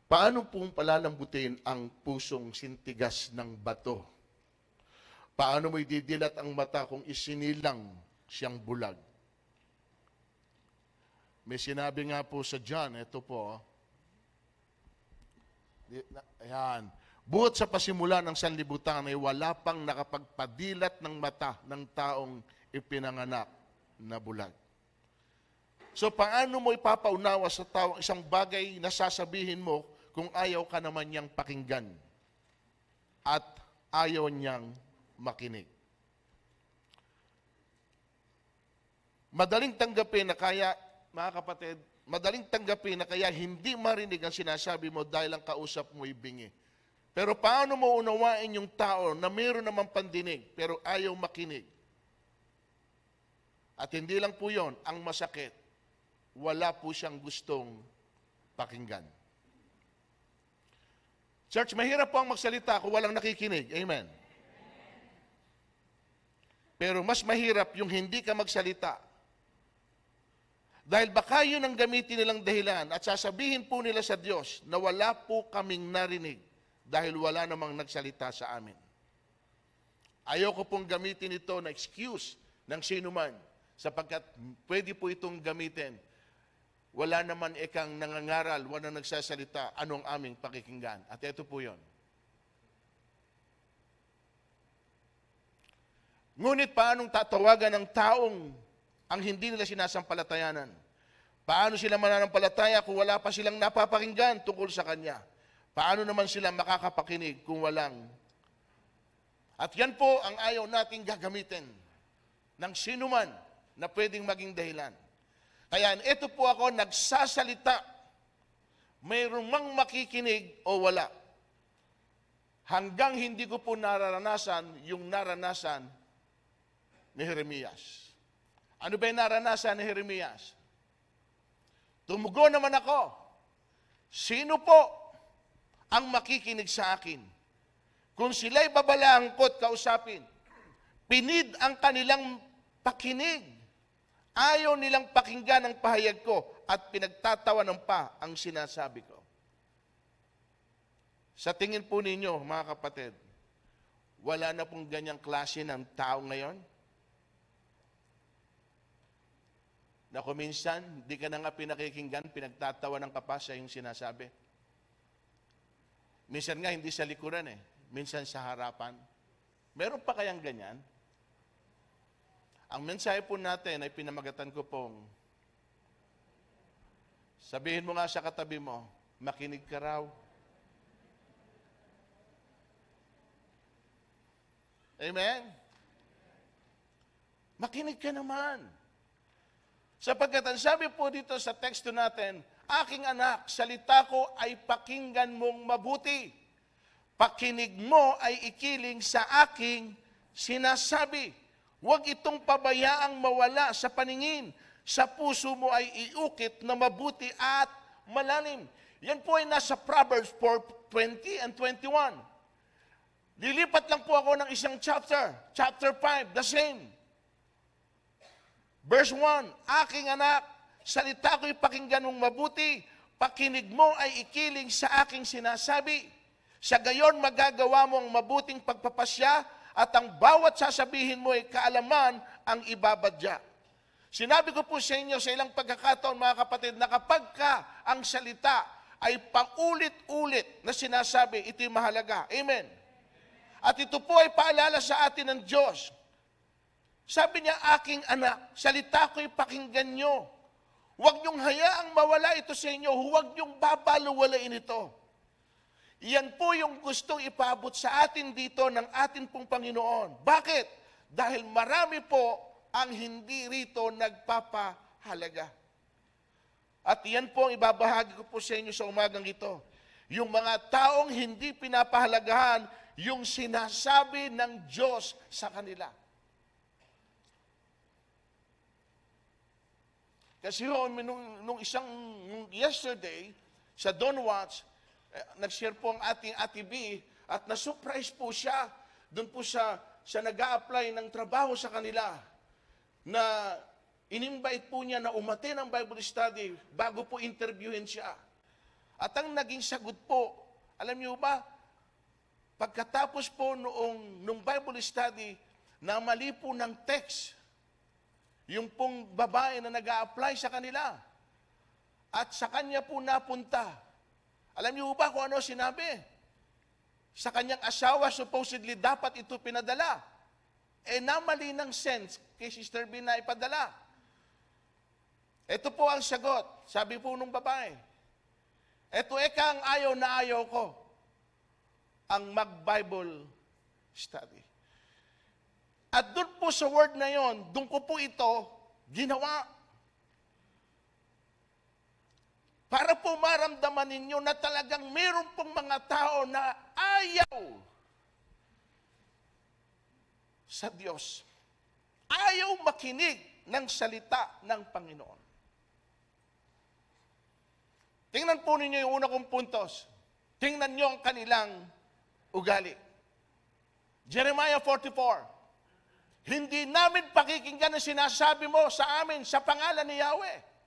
Paano pong palalambutin ang pusong sintigas ng bato? Paano mo ididilat ang mata kung isinilang siyang bulag? May sinabi nga po sa John, ito po, ayan, buhat sa pasimula ng sanlibutan ay wala pang nakapagpadilat ng mata ng taong ipinanganak na bulag. So paano mo ipapaunawa sa tao isang bagay na sasabihin mo kung ayaw ka naman niyang pakinggan at ayaw niyang makinig? Madaling tanggapin na kaya, mga kapatid, madaling tanggapin na kaya hindi marinig ang sinasabi mo dahil ang kausap mo ibingi. Pero paano mo unawain yung tao na mayroon namang pandinig pero ayaw makinig? At hindi lang po yon ang masakit. Wala po siyang gustong pakinggan. Church, mahirap po ang magsalita kung walang nakikinig. Amen. Pero mas mahirap yung hindi ka magsalita. Dahil baka yun ang gamitin nilang dahilan at sasabihin po nila sa Diyos na wala po kaming narinig dahil wala namang nagsalita sa amin. Ayoko pong gamitin ito na excuse ng sinuman sapagkat pwede po itong gamitin. Wala naman ikang nangangaral, wala nagsasalita, anong aming pakikinggan. At ito po yun. Ngunit paanong tatawagan ng taong ang hindi nila sinasampalatayanan? Paano sila mananampalataya kung wala pa silang napapakinggan tungkol sa Kanya? Paano naman sila makakapakinig kung walang? At yan po ang ayaw nating gagamitin ng sinuman na pwedeng maging dahilan. Kaya ito po ako nagsasalita, mayroong mang makikinig o wala. Hanggang hindi ko po nararanasan yung naranasan ni Jeremias. Ano ba yung naranasan ni Jeremias? Tumugo naman ako. Sino po ang makikinig sa akin? Kung sila'y babalaan ko't kausapin, pinid ang kanilang pakinig. Ayaw nilang pakinggan ang pahayag ko at pinagtatawanan pa ang sinasabi ko. Sa tingin po ninyo, mga kapatid, wala na pong ganyang klase ng tao ngayon? Na kung minsan, di ka na nga pinakikinggan, pinagtatawanan ka pa sa iyong sinasabi. Minsan nga, hindi sa likuran minsan sa harapan. Meron pa kayang ganyan? Ang mensahe po natin ay pinamagatan ko pong, sabihin mo nga sa katabi mo, makinig ka raw. Amen? Makinig ka naman. Sapagkat ang sabi po dito sa teksto natin, aking anak, salita ko ay pakinggan mong mabuti. Pakinig mo ay ikiling sa aking sinasabi. Huwag itong pabayaang mawala sa paningin. Sa puso mo ay iukit na mabuti at malalim. Yan po ay nasa Proverbs 4:20 and 21. Lilipat lang po ako ng isang chapter. Chapter 5, the same. Verse 1, aking anak, salita ko'y pakinggan mong mabuti. Pakinig mo ay ikiling sa aking sinasabi. Sa gayon magagawa mo ang mabuting pagpapasya at ang bawat sasabihin mo ay kaalaman ang ibabadya. Sinabi ko po sa inyo sa ilang pagkakataon, mga kapatid, na kapag ka ang salita ay paulit-ulit na sinasabi, ito'y mahalaga. Amen. At ito po ay paalala sa atin ng Diyos. Sabi niya, aking anak, salita ko'y pakinggan nyo. Huwag niyong hayaang mawala ito sa inyo. Huwag niyong babaluwalain ito. Yan po yung gustong ipabot sa atin dito ng atin pong Panginoon. Bakit? Dahil marami po ang hindi rito nagpapahalaga. At yan po ang ibabahagi ko po sa inyo sa umagang ito. Yung mga taong hindi pinapahalagahan yung sinasabi ng Diyos sa kanila. Kasi nung yesterday, sa Don Watts, nag-share po ang ating Ate B at na-surprise po siya. Doon po siya nag-a-apply ng trabaho sa kanila na in-invite po niya na umattend ng Bible study bago po interviewin siya. At ang naging sagot po, alam niyo ba, pagkatapos po nung Bible study, na mali po ng text, yung pong babae na nag-a-apply sa kanila, at sa kanya po napunta. Alam niyo ba kung ano sinabi? Sa kanyang asawa, supposedly dapat ito pinadala. Namali ng sense kay Sister B na ipadala. Ito po ang sagot. Sabi po nung babae, ito ang ayaw na ayaw ko, ang mag-Bible study. At doon po sa word na yon, doon ko po ito ginawa. Para po maramdaman ninyo na talagang meron pong mga tao na ayaw sa Diyos. Ayaw makinig ng salita ng Panginoon. Tingnan po ninyo yung una kong puntos. Tingnan nyo ang kanilang ugali. Jeremiah 44. Hindi namin pakikinggan ang sinasabi mo sa amin sa pangalan ni Yahweh.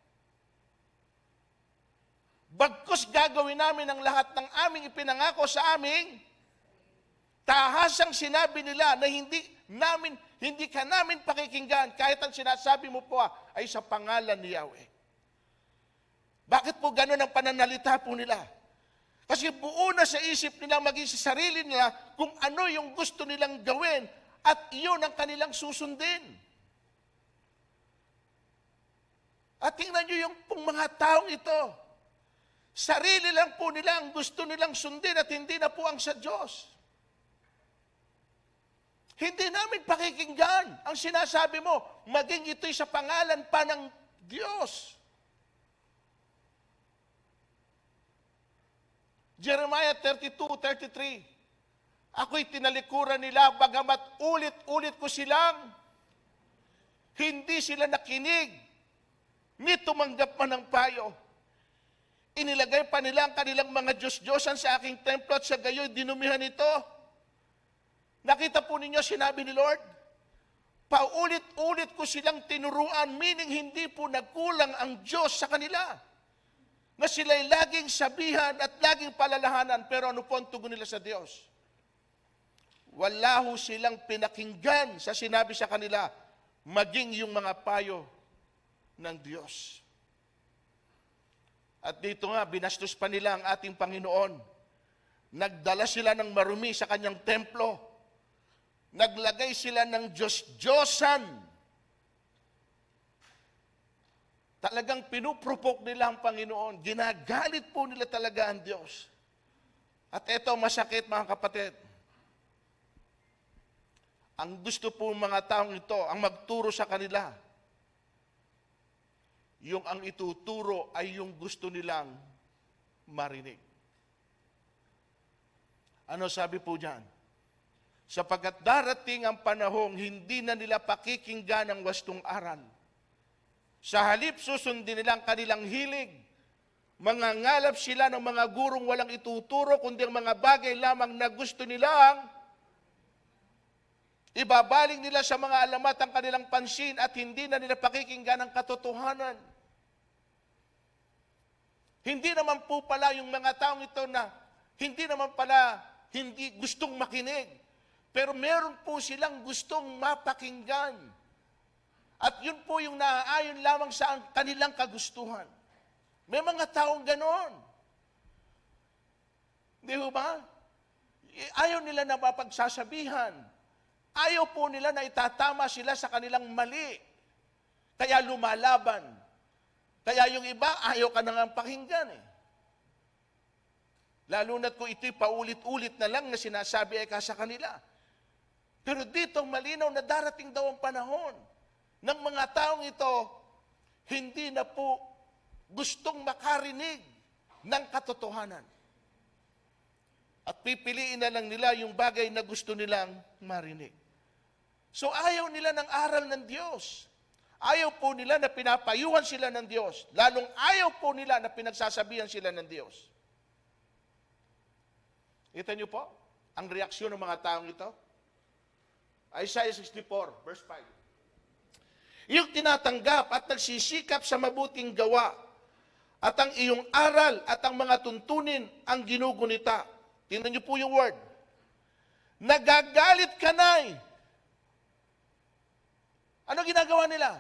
Bagkus gagawin namin ang lahat ng aming ipinangako sa aming, tahasang sinabi nila na hindi ka namin pakikinggan kahit ang sinasabi mo po ay sa pangalan ni Yahweh. Bakit po gano'n ang pananalita po nila? Kasi buo na sa isip nila, maging sa sarili nila, kung ano yung gusto nilang gawin at iyon ang kanilang susundin. At tingnan nyo yung pong mga taong ito. Sarili lang po nila ang gusto nilang sundin at hindi na po ang sa Diyos. Hindi namin pakikinggan ang sinasabi mo, maging ito'y sa pangalan pa ng Diyos. Jeremiah 32:33. Ako'y tinalikuran nila, bagamat ulit-ulit ko silang, hindi sila nakinig, ni tumanggap man ng payo. Inilagay pa nila ang kanilang mga Diyos-Diyosan sa aking templo at sa gayo'y dinumihan ito. Nakita po ninyo, sinabi ni Lord, paulit-ulit ko silang tinuruan, meaning hindi po nagkulang ang Diyos sa kanila. Na sila'y laging sabihan at laging palalahanan, pero ano po ang tugon nila sa Diyos? Wala ho silang pinakinggan sa sinabi sa kanila, maging yung mga payo ng Diyos. At dito nga, binastos pa nila ang ating Panginoon. Nagdala sila ng marumi sa kanyang templo. Naglagay sila ng Diyos-Diyosan. Talagang pinupropok nila ang Panginoon. Ginagalit po nila talaga ang Diyos. At ito masakit mga kapatid. Ang gusto po mga taong ito, ang magturo sa kanila, yung ang ituturo ay yung gusto nilang marinig. Ano sabi po dyan? Sapagkat darating ang panahong hindi na nila pakikinggan ang wastong aral. Sa halip susundin nila ang kanilang hilig. Mangangalap sila ng mga gurong walang ituturo, kundi ang mga bagay lamang na gusto nilang ibabaling nila sa mga alamat ang kanilang pansin at hindi na nila pakikinggan ang katotohanan. Hindi naman po pala yung mga taong ito na hindi naman pala hindi gustong makinig, pero meron po silang gustong mapakinggan. At yun po yung naaayon lamang sa kanilang kagustuhan. May mga taong ganon. Di ba? Ayaw nila na mapagsasabihan. Ayaw po nila na itatama sila sa kanilang mali. Kaya lumalaban. Kaya yung iba, ayaw ka na nga pakinggan eh. Lalo na't kung ito'y paulit-ulit na lang na sinasabi ay ka sa kanila. Pero dito malinaw na darating daw ang panahon ng mga taong ito, hindi na po gustong makarinig ng katotohanan. At pipiliin na lang nila yung bagay na gusto nilang marinig. So ayaw nila ng aral ng Diyos. Ayaw po nila na pinapayuhan sila ng Diyos. Lalong ayaw po nila na pinagsasabihan sila ng Diyos. Kita niyo po ang reaksyon ng mga taong ito? Isaiah 64, verse 5. Yung tinatanggap at nagsisikap sa mabuting gawa at ang iyong aral at ang mga tuntunin ang ginugunita. Tingnan niyo po yung word. Nagagalit ka na. Ano ginagawa nila?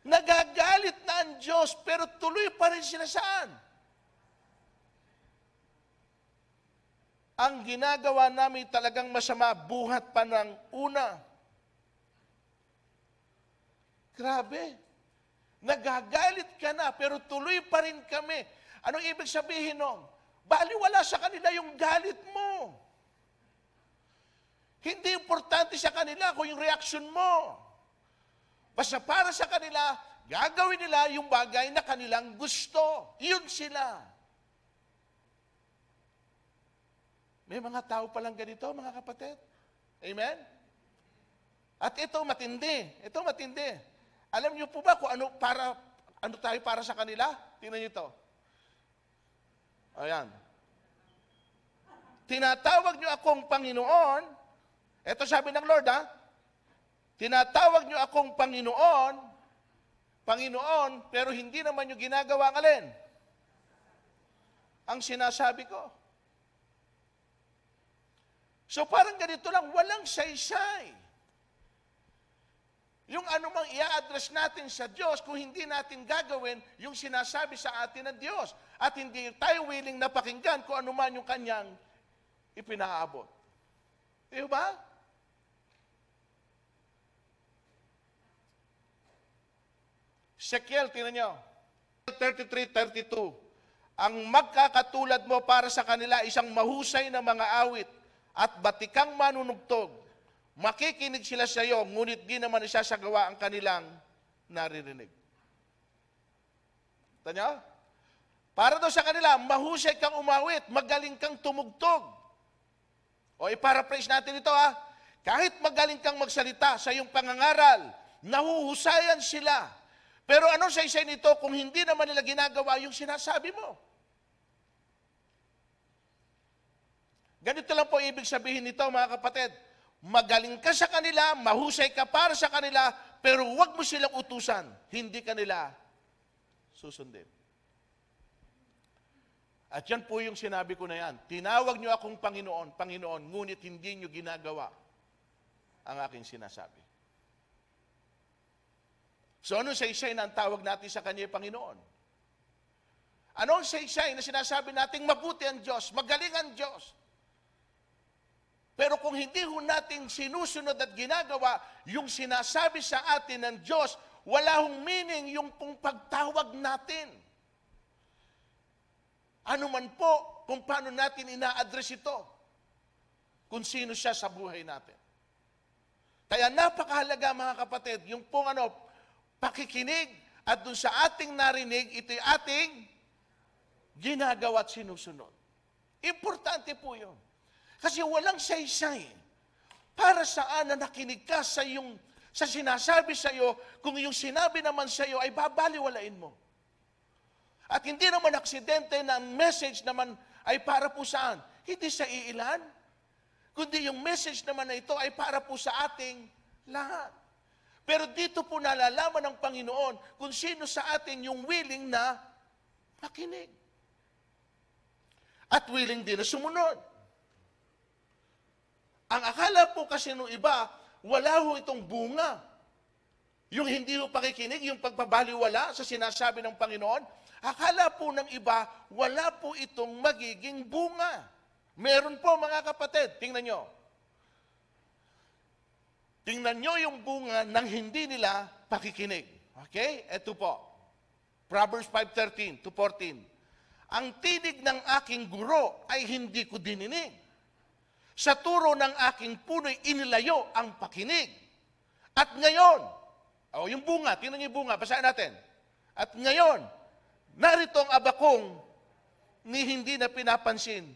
Nagagalit na ang Diyos, pero tuloy pa rin sila saan? Ang ginagawa namin talagang masama, buhat pa ng una. Grabe. Nagagalit ka na, pero tuloy pa rin kami. Anong ibig sabihin nun? Baliwala sa kanila yung galit mo. Hindi importante sa kanila kung yung reaction mo. Basta para sa kanila, gagawin nila yung bagay na kanilang gusto. Yun sila. May mga tao palang ganito, mga kapatid. Amen? At ito matindi. Ito matindi. Alam niyo po ba kung ano tayo para sa kanila? Tingnan niyo ito. Ayan. Tinatawag niyo akong Panginoon. Ito sabi ng Lord, ha? Tinatawag niyo akong Panginoon, Panginoon, pero hindi naman niyo ginagawa ang alin? Ang sinasabi ko. So parang ganito lang, walang saysay. Yung anumang i-address natin sa Diyos, kung hindi natin gagawin yung sinasabi sa atin ng Diyos. At hindi tayo willing na pakinggan kung anuman yung kanyang ipinaabot. Di ba? Ezekiel, tingnan nyo. 33:32. Ang magkakatulad mo para sa kanila isang mahusay na mga awit at batikang manunugtog. Makikinig sila sa iyo, ngunit di naman isasagawa ang kanilang naririnig. Tanya? Para daw sa kanila, mahusay kang umawit, magaling kang tumugtog. O i-paraphrase natin ito ha. Kahit magaling kang magsalita sa iyong pangangaral, nahuhusayan sila. Pero ano sa isa nito kung hindi naman nila ginagawa yung sinasabi mo? Ganito lang po ibig sabihin nito, mga kapatid. Magaling ka sa kanila, mahusay ka para sa kanila, pero huwag mo silang utusan. Hindi kanila susundin. At yan po yung sinabi ko na yan. Tinawag niyo akong Panginoon, Panginoon, ngunit hindi niyo ginagawa ang aking sinasabi. So anong saysay na ang tawag natin sa Kanya, Panginoon? Anong saysay na sinasabi natin mabuti ang Diyos, magaling ang Diyos? Pero kung hindi ho natin sinusunod at ginagawa yung sinasabi sa atin ng Diyos, wala hong meaning yung pong pagtawag natin. Ano man po kung paano natin ina-address ito, kung sino siya sa buhay natin. Kaya napakahalaga, mga kapatid, yung pong pakikinig at dun sa ating narinig, ito'y ating ginagawa at sinusunod. Importante po yun. Kasi walang saysay. Para saan na nakinig ka sa sinasabi sa iyo, kung yung sinabi naman sa iyo ay babaliwalain mo. At hindi naman aksidente na ang message naman ay para po saan? Hindi sa iilan, kundi yung message naman na ito ay para po sa ating lahat. Pero dito po nalalaman ng Panginoon kung sino sa atin yung willing na makinig. At willing din na sumunod. Ang akala po kasi nung iba, wala ho itong bunga. Yung hindi ho pakikinig, yung pagpabaliwala sa sinasabi ng Panginoon, akala po ng iba, wala po itong magiging bunga. Meron po, mga kapatid. Tingnan nyo. Tingnan nyo yung bunga ng hindi nila pakikinig. Okay? Ito po. Proverbs 5:13-14. Ang tinig ng aking guro ay hindi ko dininig. Sa turo ng aking puno'y inilayo ang pakinig. At ngayon, yung bunga, tingnan niyo yung bunga, basahin natin. At ngayon, narito ang abakong ni hindi na pinapansin,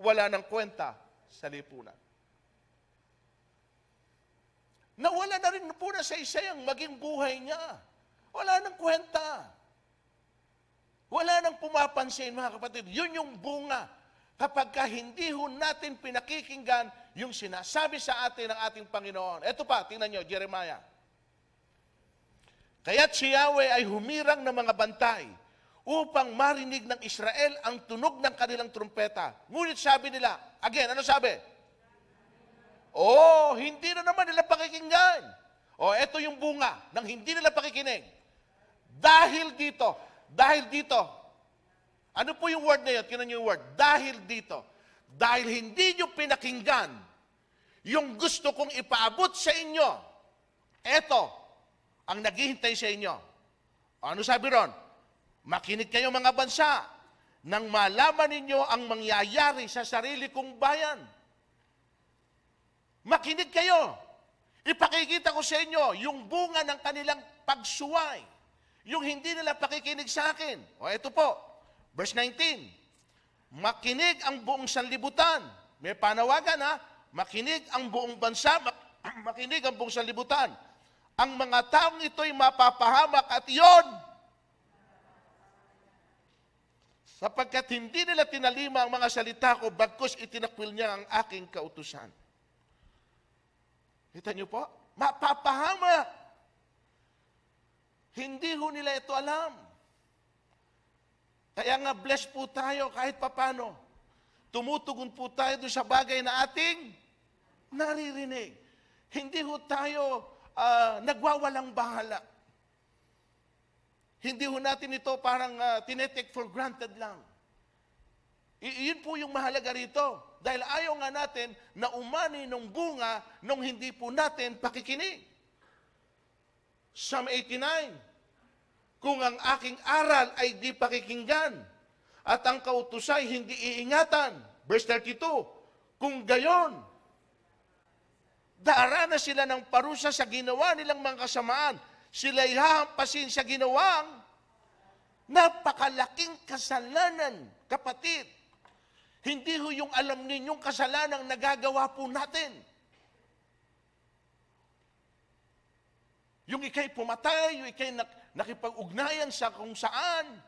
wala ng kwenta sa lipunan. Nawala na rin po na sa isa ang maging buhay niya. Wala ng kwenta. Wala nang pumapansin, mga kapatid. Yun yung bunga. Kapag hindi ho natin pinakikinggan yung sinasabi sa atin ng ating Panginoon. Ito pa, tingnan nyo, Jeremiah. Kaya't si Yahweh ay humirang ng mga bantay upang marinig ng Israel ang tunog ng kanilang trumpeta. Ngunit sabi nila, again, ano sabi? Hindi na naman nila pakikinggan. Ito yung bunga ng hindi nila pakikinig. Dahil dito, ano po yung word na yun? Kinan yung word, dahil dito. Dahil hindi nyo pinakinggan yung gusto kong ipaabot sa inyo, eto ang naghihintay sa inyo. Ano sabi ron? Makinig kayo mga bansa nang malaman ninyo ang mangyayari sa sarili kong bayan. Makinig kayo. Ipakikita ko sa inyo yung bunga ng kanilang pagsuway. Yung hindi nila pakikinig sa akin. Ito po, verse 19. Makinig ang buong sanlibutan. May panawagan ha. Makinig ang buong bansa. Makinig ang buong sanlibutan. Ang mga taong ito'y mapapahamak at iyon. Sapagkat hindi nila tinalima ang mga salita ko, bagkus itinakwil niya ang aking kautusan. Kita niyo po? Mapapahamak. Hindi ho nila ito alam. Kaya nga blessed po tayo kahit papano. Tumutugon po tayo doon sa bagay na ating naririnig. Hindi ho tayo nagwawalang bahala. Hindi ho natin ito parang tinetake for granted lang. Iyon po yung mahalaga rito. Dahil ayaw nga natin na umani ng bunga nung hindi po natin pakikinig. Psalm 89, kung ang aking aral ay di pakikinggan at ang kautusay hindi iingatan. Verse 32, kung gayon, darana sila ng parusa sa ginawa nilang mga kasamaan. Sila'y hahampasin sa ginawang napakalaking kasalanan, kapatid. Hindi ho yung alam ninyong kasalanang nagagawa po natin. Yung ikay pumatay, yung ikay nakipag-ugnayan sa kung saan,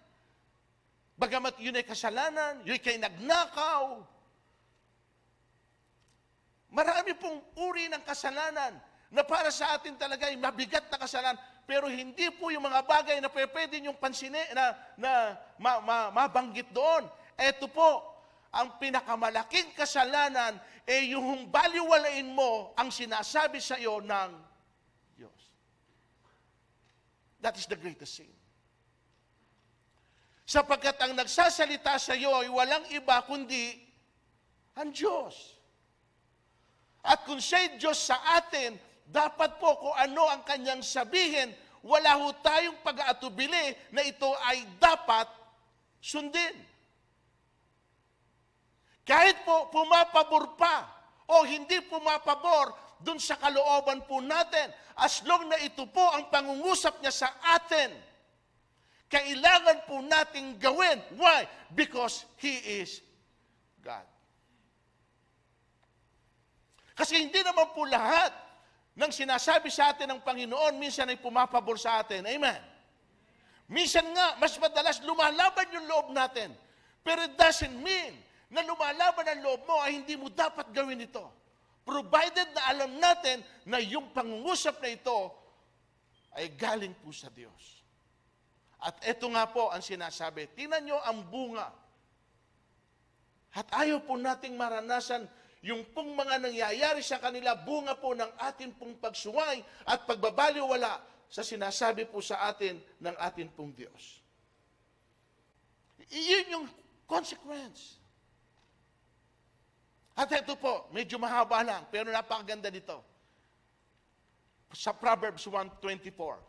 bagamat yun ay kasalanan, yung ikay nagnakaw. Marami pong uri ng kasalanan na para sa atin talaga ay mabigat na kasalanan, pero hindi po yung mga bagay na pwede niyong pansinin, mabanggit doon. Ito po, ang pinakamalaking kasalanan ay yung baliwalain mo ang sinasabi sa iyo ng Diyos. That is the greatest sin. Sapagkat ang nagsasalita sa iyo ay walang iba kundi ang Diyos. At kung siya'y Diyos sa atin, dapat po kung ano ang kanyang sabihin, wala ho tayong pag-aatubili na ito ay dapat sundin. Kahit po pumapabor pa o hindi pumapabor dun sa kalooban po natin, as long na ito po ang pangungusap niya sa atin, kailangan po nating gawin. Why? Because He is God. Kasi hindi naman po lahat ng sinasabi sa atin ng Panginoon, minsan ay pumapabor sa atin. Amen? Minsan nga, mas madalas lumalaban yung loob natin. Pero it doesn't mean na lumalaban ang loob mo ay hindi mo dapat gawin ito. Provided na alam natin na yung pangungusap na ito ay galing po sa Diyos. At ito nga po ang sinasabi. Tingnan nyo ang bunga. At ayaw po nating maranasan yung pong mga nangyayari sa kanila, bunga po ng atin pong pagsuway at pagbabaliwala sa sinasabi po sa atin ng atin pong Diyos. Iyon yung consequence. At ito po, medyo mahaba lang, pero napakaganda nito. Sa Proverbs 1:24.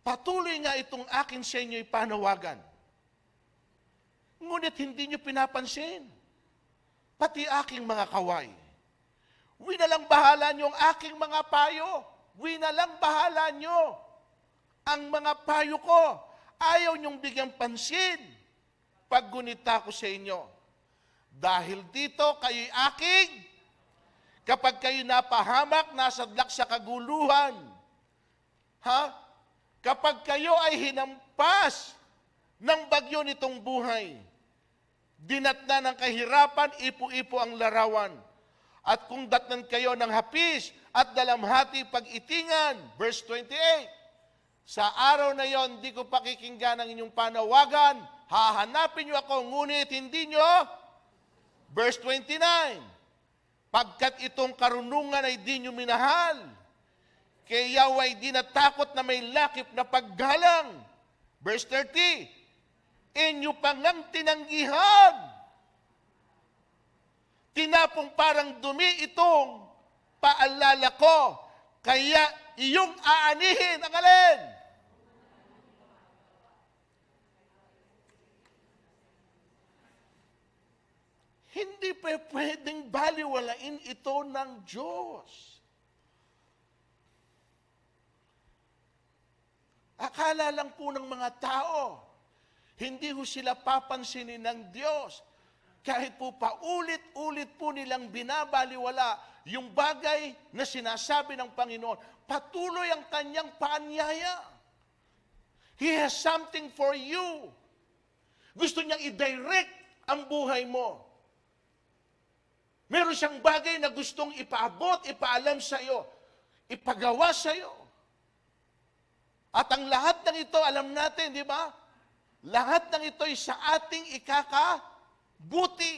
Patuloy nga itong akin sa inyo'y panawagan. Ngunit hindi nyo pinapansin. Pati aking mga kaway. Winalang bahala nyo ang aking mga payo. Winalang bahala nyo ang mga payo ko. Ayaw nyong bigyang pansin pag gunita ko sa inyo. Dahil dito kayo'y aking, kapag kayo napahamak, nasadlak sa kaguluhan. Kapag kayo ay hinampas ng bagyo nitong buhay, dinatna ng kahirapan, ipo-ipo ang larawan. at kung datnan kayo ng hapis at dalamhati pag-itingan. Verse 28, sa araw na yon, di ko pakikinggan ang inyong panawagan, hahanapin niyo ako, ngunit hindi niyo. Verse 29, pagkat itong karunungan ay di niyo minahal, kaya ay di natakot na may lakip na paggalang. Verse 30, inyo pangang tinanggihan, tinapong parang dumi itong paalala ko, kaya iyong aanihin ang alin? Hindi pa pwedeng baliwalain ito ng Diyos. Akala lang po ng mga tao, hindi ho sila papansinin ng Diyos. Kahit po paulit-ulit po nilang binabaliwala yung bagay na sinasabi ng Panginoon, patuloy ang kanyang paanyaya. He has something for you. Gusto niyang i-direct ang buhay mo. Meron siyang bagay na gustong ipaabot, ipaalam sa iyo, ipagawa sa iyo. At ang lahat ng ito, alam natin, di ba? Lahat ng ito ay sa ating ikakabuti.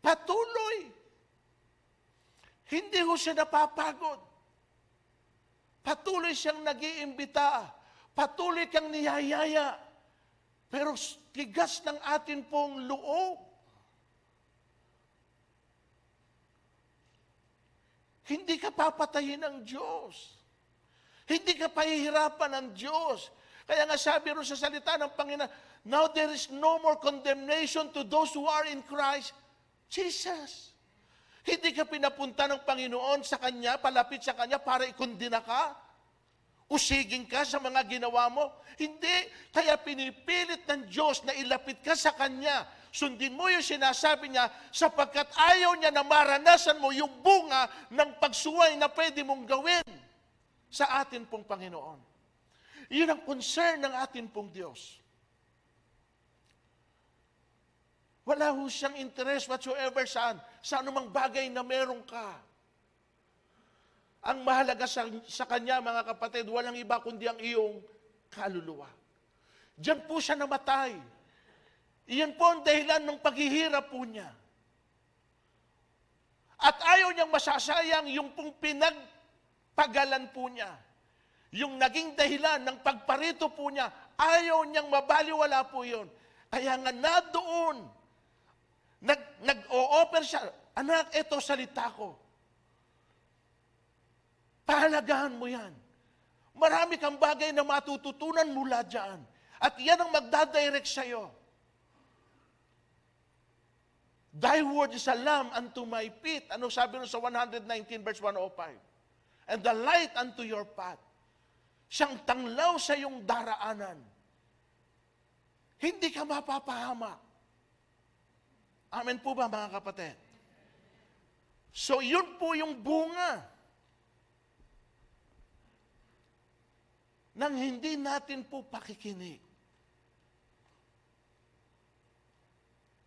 Patuloy. Hindi ho siya napapagod. Patuloy siyang nag-iimbita. Patuloy kang niyayaya. Pero tigas ng atin pong loob. Hindi ka papatayin ng Diyos. Hindi ka pahihirapan ng Diyos. Kaya nga sabi rin sa salita ng Panginoon, now there is no more condemnation to those who are in Christ Jesus. Hindi ka pinapunta ng Panginoon sa Kanya, palapit sa Kanya para ikondina ka. Usigin ka sa mga ginawa mo. Hindi. Kaya pinipilit ng Diyos na ilapit ka sa Kanya. Sundin mo yung sinasabi niya sapagkat ayaw niya na maranasan mo yung bunga ng pagsuway na pwede mong gawin sa atin pong Panginoon. Yun ang concern ng atin pong Diyos. Wala ho siyang interest whatsoever saan. Sa anumang bagay na meron ka. Ang mahalaga sa Kanya, mga kapatid, walang iba kundi ang iyong kaluluwa. Diyan po siya namatay. Iyan po ang dahilan ng paghihirap po niya. At ayaw niyang masasayang yung pong pinagpagalan po niya. Yung naging dahilan ng pagparito po niya, ayaw niyang mabaliwala po yun. Kaya nga na doon, nag-o-offer siya, anak, ito salita ko. Pahalagahan mo yan. Marami kang bagay na matututunan mula dyan. At yan ang magdadirect sa'yo. Thy word is a lamp unto my feet. Ano sabi nun sa 119 verse 105? And the light unto your path. Siyang tanglaw sa iyong daraanan. Hindi ka mapapahama. Amen po ba, mga kapatid? So yun po yung bunga nang hindi natin po pakikinig.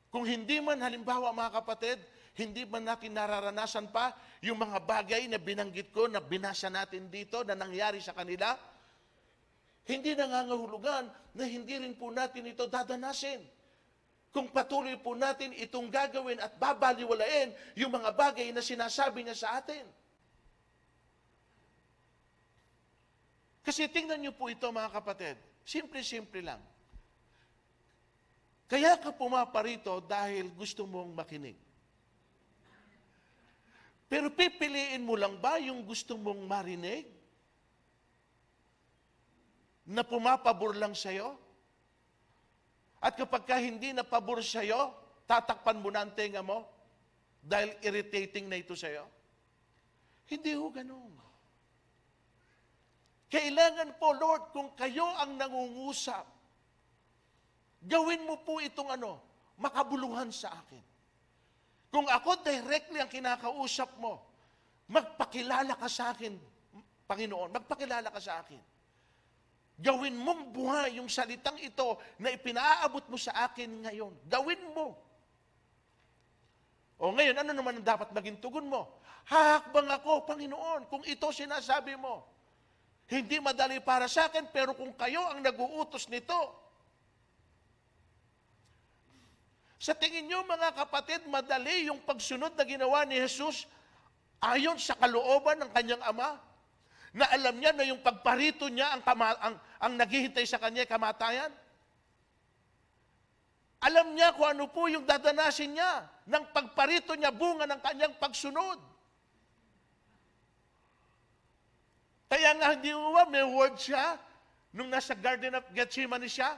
Kung hindi man, halimbawa mga kapatid, hindi man natin nararanasan pa yung mga bagay na binanggit ko, na binasa natin dito, na nangyari sa kanila, hindi nangangahulugan na hindi rin po natin ito dadanasin. Kung patuloy po natin itong gagawin at babaliwalain yung mga bagay na sinasabi niya sa atin. Kasi tingnan niyo po ito, mga kapatid. Simple-simple lang. Kaya ka pumaparito dahil gusto mong makinig. Pero pipiliin mo lang ba yung gusto mong marinig? Na pumapabor lang sa'yo? At kapag ka hindi na pabor sa'yo, tatakpan mo na ang tenga mo dahil irritating na ito sa'yo? Hindi ho ganun. Kailangan po, Lord, kung kayo ang nangungusap, gawin mo po itong makabuluhan sa akin. Kung ako directly ang kinakausap mo, magpakilala ka sa akin, Panginoon, magpakilala ka sa akin. Gawin mong buhay yung salitang ito na ipinaabot mo sa akin ngayon. Gawin mo. O ngayon, ano naman ang dapat maging tugon mo? Hahakbang ako, Panginoon, kung ito sinasabi mo. Hindi madali para sa akin, pero kung kayo ang nag-uutos nito. Sa tingin nyo, mga kapatid, madali yung pagsunod na ginawa ni Jesus ayon sa kalooban ng kanyang Ama, na alam niya na yung pagparito niya ang naghihintay sa kanya kamatayan? Alam niya kung ano po yung dadanasin niya ng pagparito niya, bunga ng kanyang pagsunod. Kaya nga, hindi mo ba, may word siya nung nasa Garden of Gethsemane siya?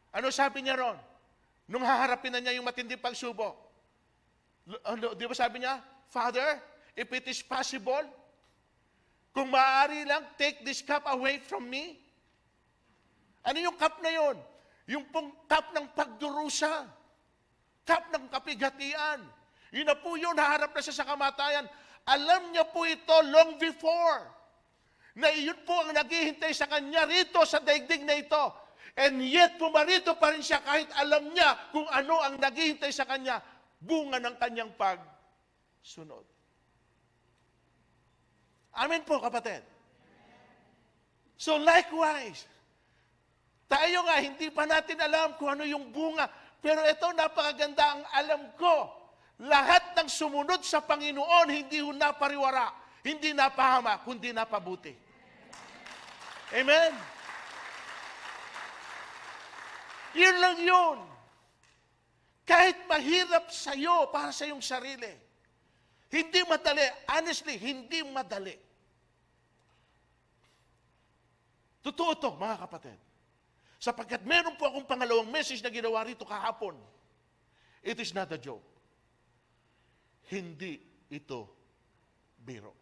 Ano sabi niya ron? Nung haharapin na niya yung matinding pagsubok. Di ba sabi niya, Father, if it is possible, kung maaari lang, take this cup away from me. Ano yung cup na yon? Yung pong cup ng pagdurusa. Cup ng kapigatian. Yun na po yun, haharap na siya sa kamatayan. Alam niya po ito long before. Na iyon po ang naghihintay sa kanya rito sa daigdig na ito. And yet, pumarito pa rin siya kahit alam niya kung ano ang naghihintay sa kanya, bunga ng kanyang pagsunod. Amen po, kapatid. So likewise, tayo nga, hindi pa natin alam kung ano yung bunga. Pero ito, napakaganda ang alam ko. Lahat ng sumunod sa Panginoon, hindi ho napariwara, hindi napahama, kundi napabuti. Amen? Yun lang yun. Kahit mahirap sa'yo, para sa iyong sarili. Hindi madali. Honestly, hindi madali. Totoo to, mga kapatid. Sapagkat meron po akong pangalawang message na ginawa rito kahapon. It is not a joke. Hindi ito biro.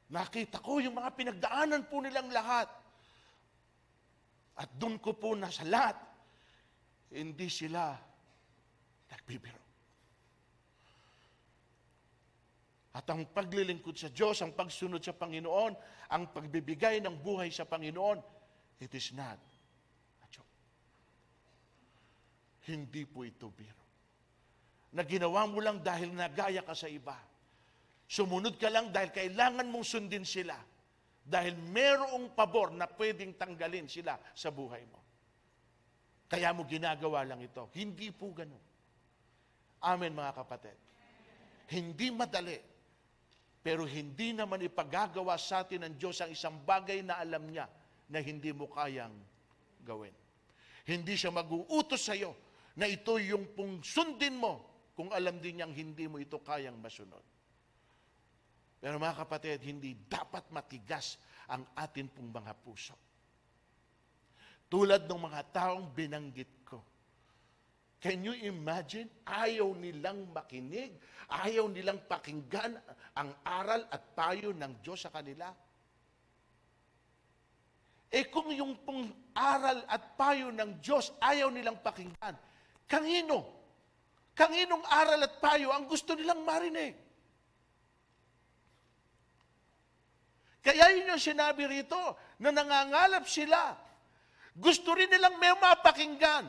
Nakita ko yung mga pinagdaanan po nilang lahat. At doon ko po na sa lahat, hindi sila nagbibiro. At ang paglilingkod sa Diyos, ang pagsunod sa Panginoon, ang pagbibigay ng buhay sa Panginoon, it is not a joke. Hindi po ito biro. Na ginawa mo lang dahil nagaya ka sa iba. Sumunod ka lang dahil kailangan mong sundin sila. Dahil merong pabor na pwedeng tanggalin sila sa buhay mo. Kaya mo ginagawa lang ito. Hindi po ganun. Amen, mga kapatid. Hindi madali. Pero hindi naman ipagagawa sa atin ng Diyos ang isang bagay na alam niya na hindi mo kayang gawin. Hindi siya mag-uutos sa iyo na ito yung pong sundin mo kung alam din niyang hindi mo ito kayang masunod. Pero mga kapatid, hindi dapat matigas ang atin pong mga puso. Tulad ng mga taong binanggit ko. Can you imagine? Ayaw nilang makinig, ayaw nilang pakinggan ang aral at payo ng Diyos sa kanila. Kung yung pong aral at payo ng Diyos ayaw nilang pakinggan, kanino? Kaninong aral at payo ang gusto nilang marinig? Kaya yun yung sinabi rito, na nangangalap sila. Gusto rin nilang may mapakinggan.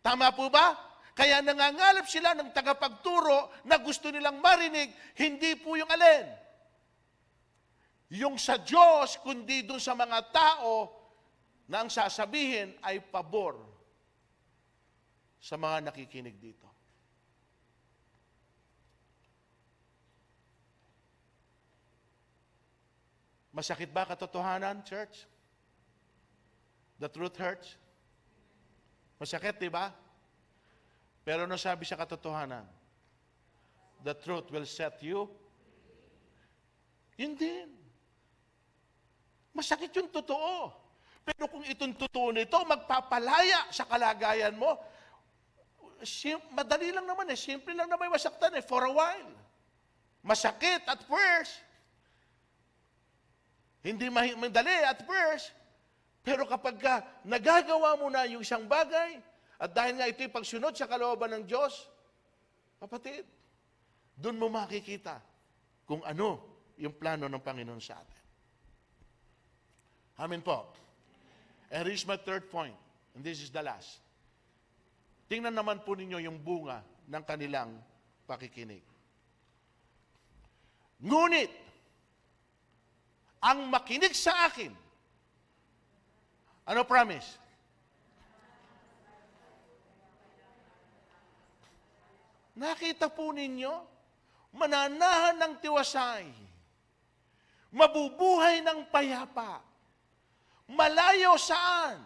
Tama po ba? Kaya nangangalap sila ng tagapagturo na gusto nilang marinig, hindi po yung alin. Yung sa Diyos, kundi dun sa mga tao na ang sasabihin ay pabor sa mga nakikinig dito. Masakit ba katotohanan, church? The truth hurts? Masakit, di ba? Pero ano sabi sa katotohanan? The truth will set you. Yun din. Masakit yung totoo. Pero kung itong totoo nito, magpapalaya sa kalagayan mo, madali lang naman simple lang naman masaktan for a while. Masakit at first. Hindi madali at first. Pero kapag nagagawa mo na yung isang bagay, at dahil nga ito'y pagsunod sa kalooban ng Diyos, kapatid, doon mo makikita kung ano yung plano ng Panginoon sa atin. Amen po. And this is my third point, and this is the last. tingnan naman po ninyo yung bunga ng kanilang pakikinig. Ngunit, ang makinig sa akin, ano promise? Nakita po ninyo, mananahan ng tiwasay, mabubuhay ng payapa, malayo saan?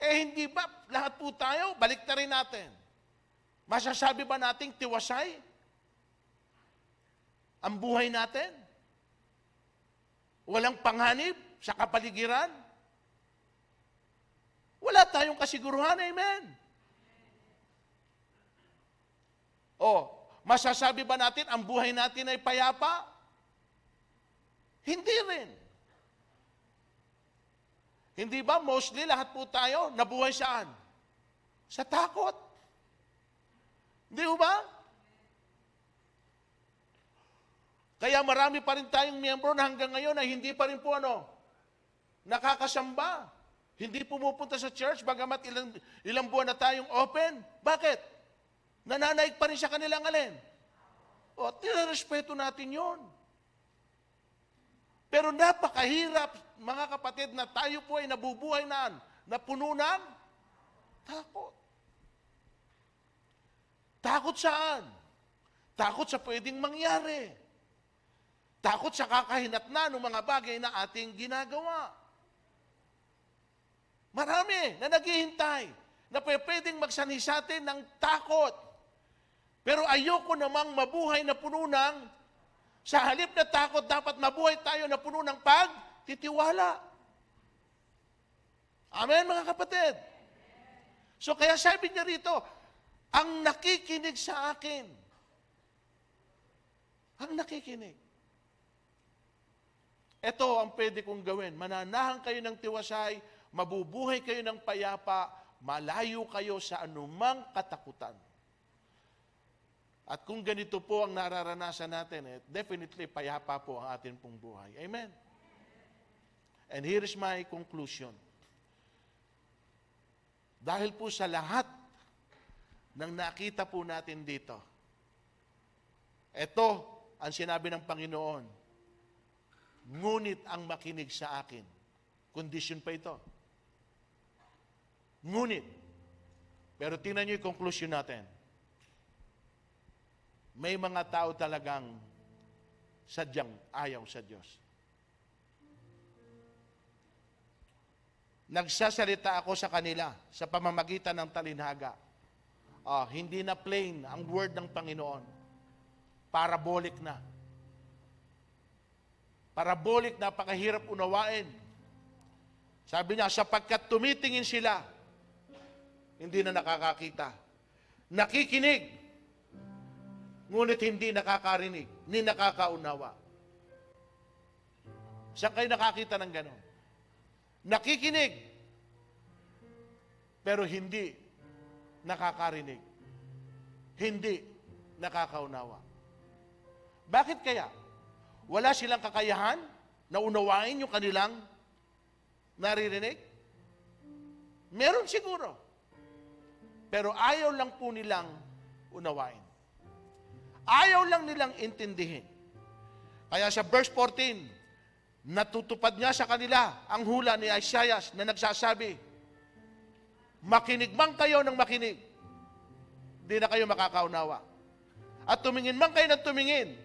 Hindi ba lahat po tayo, balik na rin natin. Masasabi ba nating tiwasay ang buhay natin? Walang panganib sa kapaligiran? Wala tayong kasiguruhan, amen? Masasabi ba natin ang buhay natin ay payapa? Hindi rin. Hindi ba mostly lahat po tayo nabuhay saan? Sa takot. Hindi ba? Kaya marami pa rin tayong miyembro na hanggang ngayon ay hindi pa rin po nakakasamba. Hindi pumupunta sa church bagamat ilang buwan na tayong open. Bakit? Nananaig pa rin sa kanilang alin. Tinarespeto natin yon. Pero napakahirap, mga kapatid, na tayo po ay nabubuhay na puno ng takot. Takot saan? Takot sa pwedeng mangyari. Takot sa kakahinatnan ng mga bagay na ating ginagawa. Marami na naghihintay na pwedeng magsanhi sa atin ng takot. Pero ayoko namang mabuhay na puno ng, sa halip na takot, dapat mabuhay tayo na puno ng pagtitiwala. Amen, mga kapatid? So kaya sabi niya rito, ang nakikinig sa akin, ang nakikinig. Ito ang pwede kong gawin. Mananahan kayo ng tiwasay, mabubuhay kayo ng payapa, malayo kayo sa anumang katakutan. At kung ganito po ang nararanasan natin, definitely payapa po ang atin pong buhay. Amen? And here is my conclusion. Dahil po sa lahat ng nakita po natin dito, ito ang sinabi ng Panginoon, ngunit ang makinig sa akin. Condition pa ito. Ngunit. Pero tingnan niyo yung conclusion natin. May mga tao talagang sadyang ayaw sa Diyos. Nagsasalita ako sa kanila sa pamamagitan ng talinhaga. Hindi na plain ang word ng Panginoon. Parabolic na. Parabolic, napakahirap unawain. Sabi niya, sapagkat tumitingin sila, hindi na nakakakita. Nakikinig, ngunit hindi nakakarinig, ni nakakaunawa. Saan kayo nakakita ng gano'n? Nakikinig, pero hindi nakakarinig. Hindi nakakaunawa. Bakit kaya? Wala silang kakayahan na unawain yung kanilang naririnig? Meron siguro. Pero ayaw lang po nilang unawain. Ayaw lang nilang intindihin. Kaya sa verse 14, natutupad niya sa kanila ang hula ni Isaiah na nagsasabi, makinig man kayo ng makinig, hindi na kayo makakaunawa. At tumingin man kayo ng tumingin,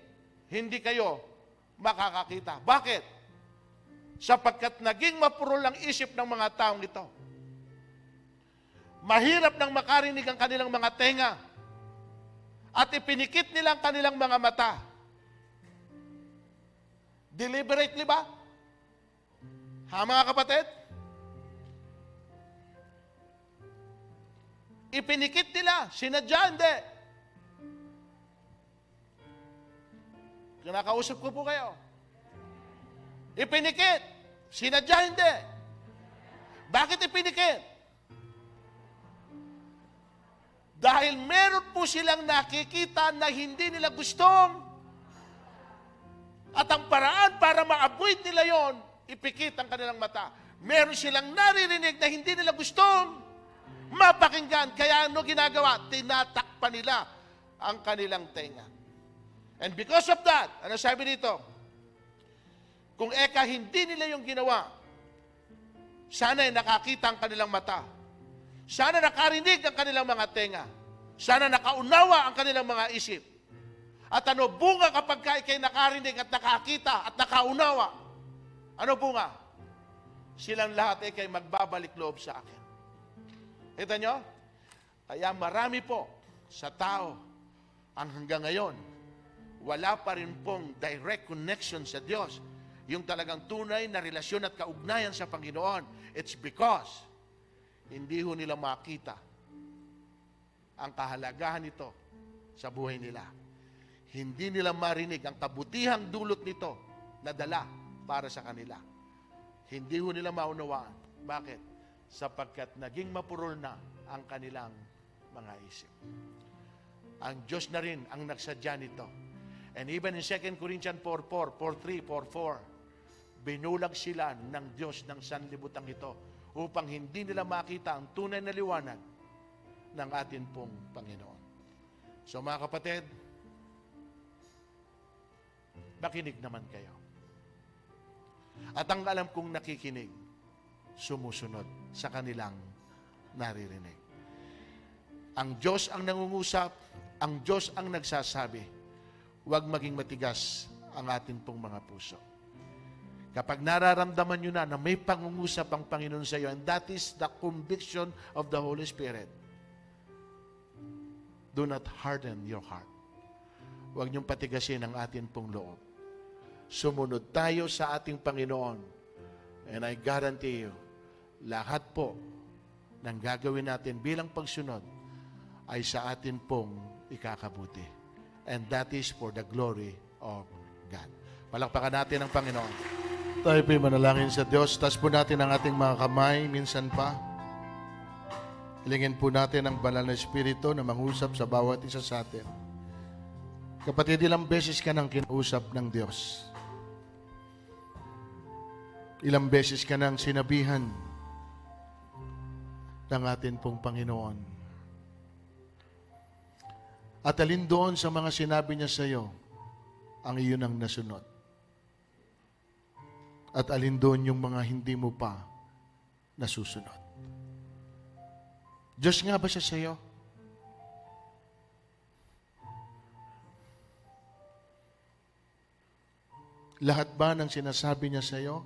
hindi kayo makakakita. Bakit? Sapagkat naging mapurol ang isip ng mga taong ito. Mahirap nang makarinig ang kanilang mga tenga at ipinikit nila ang kanilang mga mata. Deliberately ba? Ha, mga kapatid? Ipinikit nila, sinadya, hindi. Kinakausap ko po kayo. Ipinikit, sinadya, hindi. Bakit ipinikit? Dahil meron po silang nakikita na hindi nila gustong at ang paraan para ma-avoid nila yon, ipikit ang kanilang mata. Meron silang naririnig na hindi nila gustong mapakinggan. Kaya ano ginagawa? Tinatakpan nila ang kanilang tenga. And because of that, ano sabi dito? Kung eka hindi nila yung ginawa, sana'y nakakita ang kanilang mata. Sana nakarinig ang kanilang mga tenga. Sana nakaunawa ang kanilang mga isip. At ano bunga kapag ikay nakarinig at nakakita at nakaunawa? Ano bunga? Silang lahat ay kay magbabalik loob sa akin. Kita nyo? Kaya marami po sa tao ang hanggang ngayon, wala pa rin pong direct connection sa Diyos. Yung talagang tunay na relasyon at kaugnayan sa Panginoon. It's because hindi ho nila makita ang kahalagahan nito sa buhay nila. Hindi nila marinig ang kabutihang dulot nito na dala para sa kanila. Hindi ho nila maunawaan. Bakit? Sapagkat naging mapurol na ang kanilang mga isip. Ang Diyos na rin ang nagsadya nito. And even in 2 Corinthians 4:4, 4:3, 4:4, binulag sila ng Diyos ng sanlibutan ito upang hindi nila makita ang tunay na liwanag ng atin pong Panginoon. So mga kapatid, makinig naman kayo. At ang alam kong nakikinig, sumusunod sa kanilang naririnig. Ang Diyos ang nangungusap, ang Diyos ang nagsasabi, huwag maging matigas ang atin pong mga puso. Kapag nararamdaman nyo na may pangungusap ang Panginoon sa iyo, and that is the conviction of the Holy Spirit, do not harden your heart. Huwag niyong patigasin ang atin pong loob. Sumunod tayo sa ating Panginoon. And I guarantee you, lahat po ng gagawin natin bilang pagsunod ay sa atin pong ikakabuti. And that is for the glory of God. Palakpakan natin ang Panginoon. Tayo po'y manalangin sa Diyos. Taas po natin ang ating mga kamay, minsan pa. Hilingin po natin ang banal na Espiritu na mangusap sa bawat isa sa atin. Kapatid, ilang beses ka nang kinausap ng Diyos? Ilang beses ka nang sinabihan ng atin pong Panginoon? At alin doon sa mga sinabi niya sa iyo ang iyon ang nasunod? At alin doon yung mga hindi mo pa nasusunod? Diyos nga ba siya sa iyo? Lahat ba ng sinasabi niya sa iyo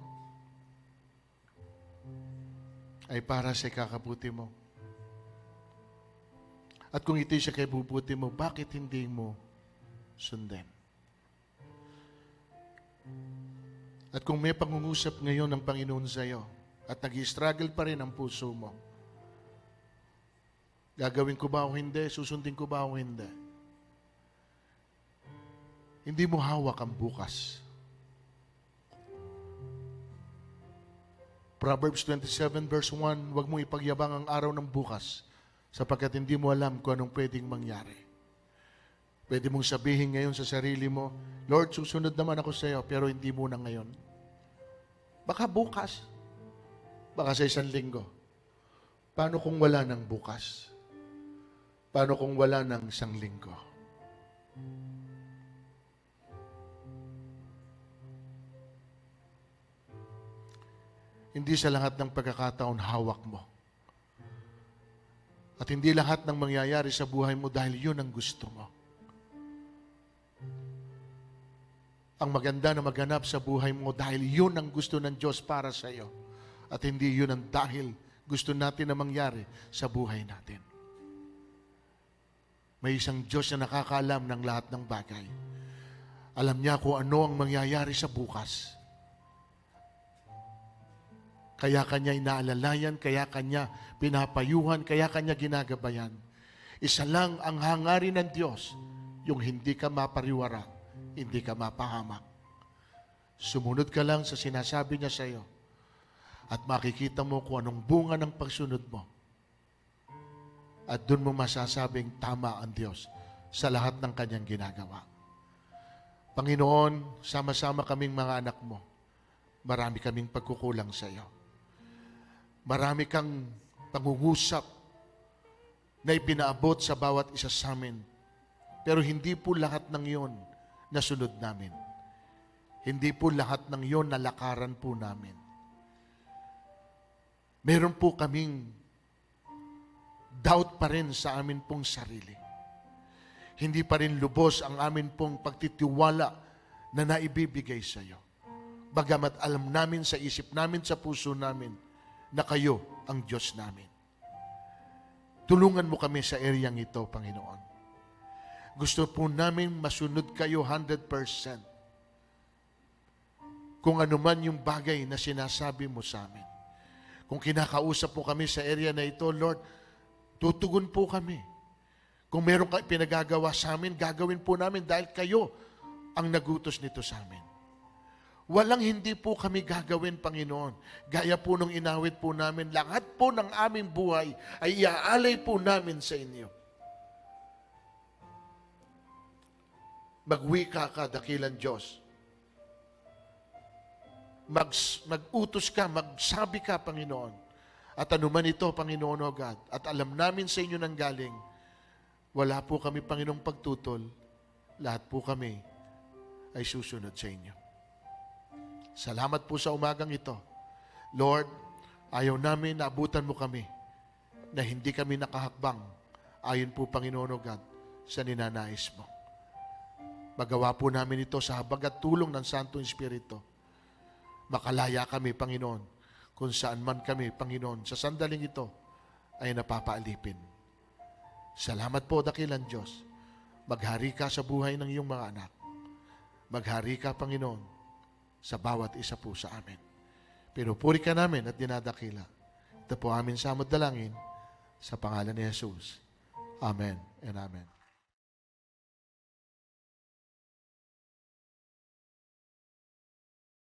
ay para sa kakabuti mo? At kung ito siya kay bubuti mo, bakit hindi mo sundin? At kung may pangungusap ngayon ng Panginoon sa iyo at nag-i-struggle pa rin ang puso mo, gagawin ko ba o hindi? Susundin ko ba o hindi? Hindi mo hawak ang bukas. Proverbs 27 verse 1, huwag mo ipagyabang ang araw ng bukas sapagkat hindi mo alam kung anong pwedeng mangyari. Pwede mong sabihin ngayon sa sarili mo, Lord, susunod naman ako sa iyo, pero hindi muna ngayon. Baka bukas. Baka sa isang linggo. Paano kung wala ng bukas? Paano kung wala ng isang linggo? Hindi sa lahat ng pagkakataon hawak mo. At hindi lahat ng mangyayari sa buhay mo dahil yun ang gusto mo. Ang maganda na maganap sa buhay mo dahil yun ang gusto ng Diyos para sa iyo. At hindi yun ang dahil gusto natin na mangyari sa buhay natin. May isang Diyos na nakakaalam ng lahat ng bagay. Alam niya kung ano ang mangyayari sa bukas. Kaya kanya inaalalayan, kaya kanya pinapayuhan, kaya kanya ginagabayan. Isa lang ang hangarin ng Diyos, yung hindi ka mapariwara, hindi ka mapahamak. Sumunod ka lang sa sinasabi niya sa iyo at makikita mo kung anong bunga ng pagsunod mo. At doon mo masasabing tama ang Diyos sa lahat ng kanyang ginagawa. Panginoon, sama-sama kaming mga anak mo. Marami kaming pagkukulang sa iyo. Marami kang pangungusap na ipinaabot sa bawat isa sa amin. Pero hindi po lahat ng yon nasunod namin. Hindi po lahat ng yon nalakaran po namin. Meron po kaming doubt pa rin sa amin pong sarili. Hindi pa rin lubos ang amin pong pagtitiwala na naibibigay sa iyo. Bagamat alam namin sa isip namin, sa puso namin, na kayo ang Diyos namin. Tulungan mo kami sa areang ito, Panginoon. Gusto po namin masunod kayo 100%. Kung ano man yung bagay na sinasabi mo sa amin. Kung kinakausap mo kami sa area na ito, Lord, tutugon po kami. Kung meron ka pinagagawa sa amin, gagawin po namin dahil kayo ang nagutos nito sa amin. Walang hindi po kami gagawin, Panginoon. Gaya po nung inawit po namin, lahat po ng aming buhay ay iaalay po namin sa inyo. Magwika ka, dakilang Diyos. Mag-utos ka, magsabi ka, Panginoon. At anuman ito, Panginoon o God, at alam namin sa inyo nang galing, wala po kami, Panginoong pagtutol, lahat po kami ay susunod sa inyo. Salamat po sa umagang ito. Lord, ayaw namin na abutan mo kami na hindi kami nakahakbang ayon po, Panginoon o God, sa ninanais mo. Magawa po namin ito sa habag at tulong ng Santo Espiritu. Makalaya kami, Panginoon, kung saan man kami, Panginoon, sa sandaling ito ay napapaalipin. Salamat po, dakilang Diyos. Maghari ka sa buhay ng iyong mga anak. Maghari ka, Panginoon, sa bawat isa po sa amin. Pinupuri ka namin at dinadakila. Ito po amin sa dalangin sa pangalan ni Jesus. Amen and amen.